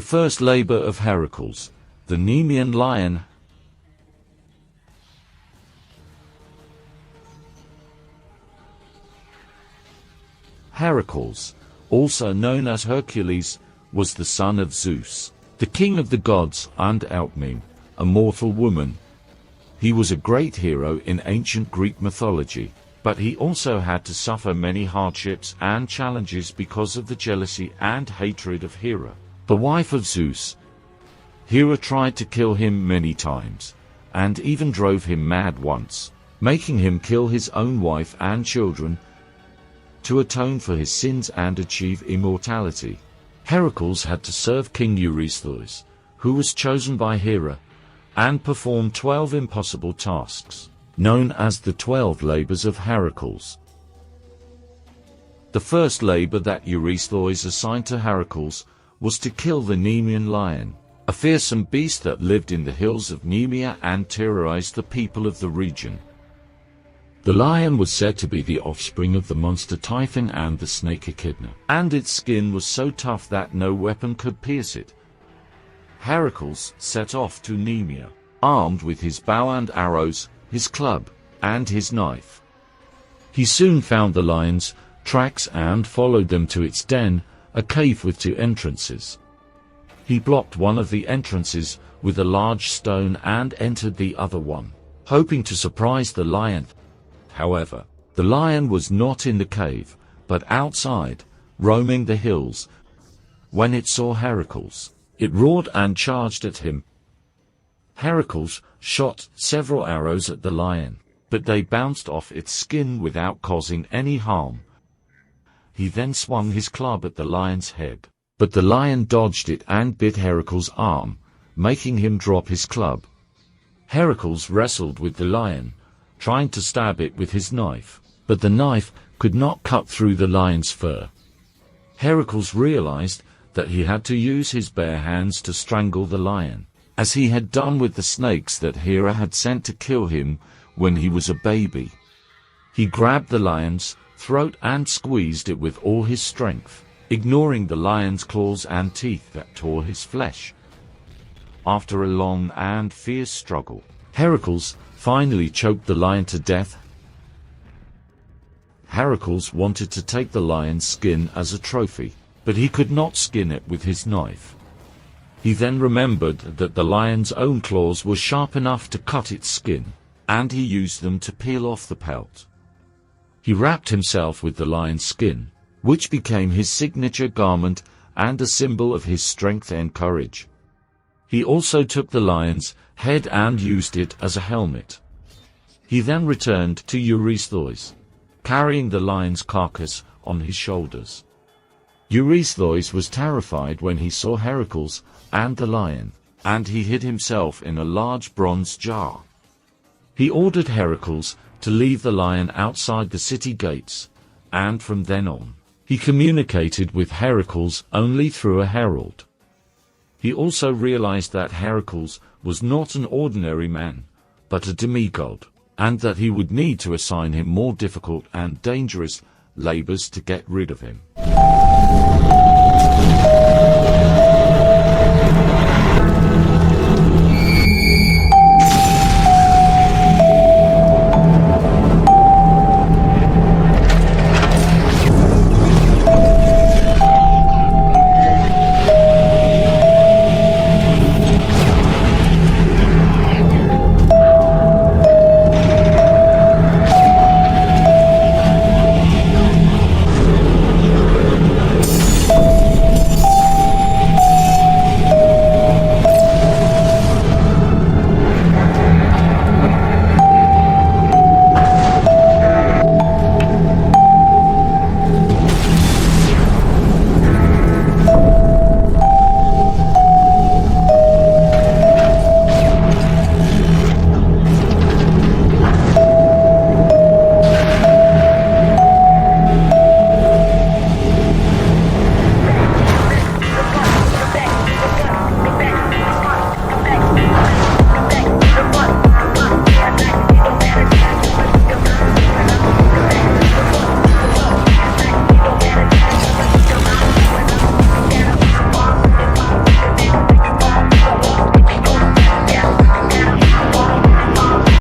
The first labor of Heracles, the Nemean lion. Heracles, also known as Hercules, was the son of Zeus, the king of the gods, and Alcmene, a mortal woman. He was a great hero in ancient Greek mythology, but he also had to suffer many hardships and challenges because of the jealousy and hatred of Hera, the wife of Zeus. Hera tried to kill him many times, and even drove him mad once, making him kill his own wife and children to atone for his sins and achieve immortality. Heracles had to serve King Eurystheus, who was chosen by Hera, and perform 12 impossible tasks, known as the 12 labors of Heracles. The first labor that Eurystheus assigned to Heracles was to kill the Nemean lion, a fearsome beast that lived in the hills of Nemea and terrorized the people of the region. The lion was said to be the offspring of the monster Typhon and the snake Echidna, and its skin was so tough that no weapon could pierce it. Heracles set off to Nemea, armed with his bow and arrows, his club, and his knife. He soon found the lion's tracks and followed them to its den, a cave with 2 entrances. He blocked one of the entrances with a large stone and entered the other one, hoping to surprise the lion. However, the lion was not in the cave, but outside, roaming the hills. When it saw Heracles, it roared and charged at him. Heracles shot several arrows at the lion, but they bounced off its skin without causing any harm. He then swung his club at the lion's head, but the lion dodged it and bit Heracles' arm, making him drop his club. Heracles wrestled with the lion, trying to stab it with his knife, but the knife could not cut through the lion's fur. Heracles realized that he had to use his bare hands to strangle the lion, as he had done with the snakes that Hera had sent to kill him when he was a baby. He grabbed the lion's throat and squeezed it with all his strength, ignoring the lion's claws and teeth that tore his flesh. After a long and fierce struggle, Heracles finally choked the lion to death. Heracles wanted to take the lion's skin as a trophy, but he could not skin it with his knife. He then remembered that the lion's own claws were sharp enough to cut its skin, and he used them to peel off the pelt. He wrapped himself with the lion's skin, which became his signature garment and a symbol of his strength and courage. He also took the lion's head and used it as a helmet. He then returned to Eurystheus, carrying the lion's carcass on his shoulders. Eurystheus was terrified when he saw Heracles and the lion, and he hid himself in a large bronze jar. He ordered Heracles to leave the lion outside the city gates, and from then on, he communicated with Heracles only through a herald. He also realized that Heracles was not an ordinary man, but a demigod, and that he would need to assign him more difficult and dangerous labors to get rid of him.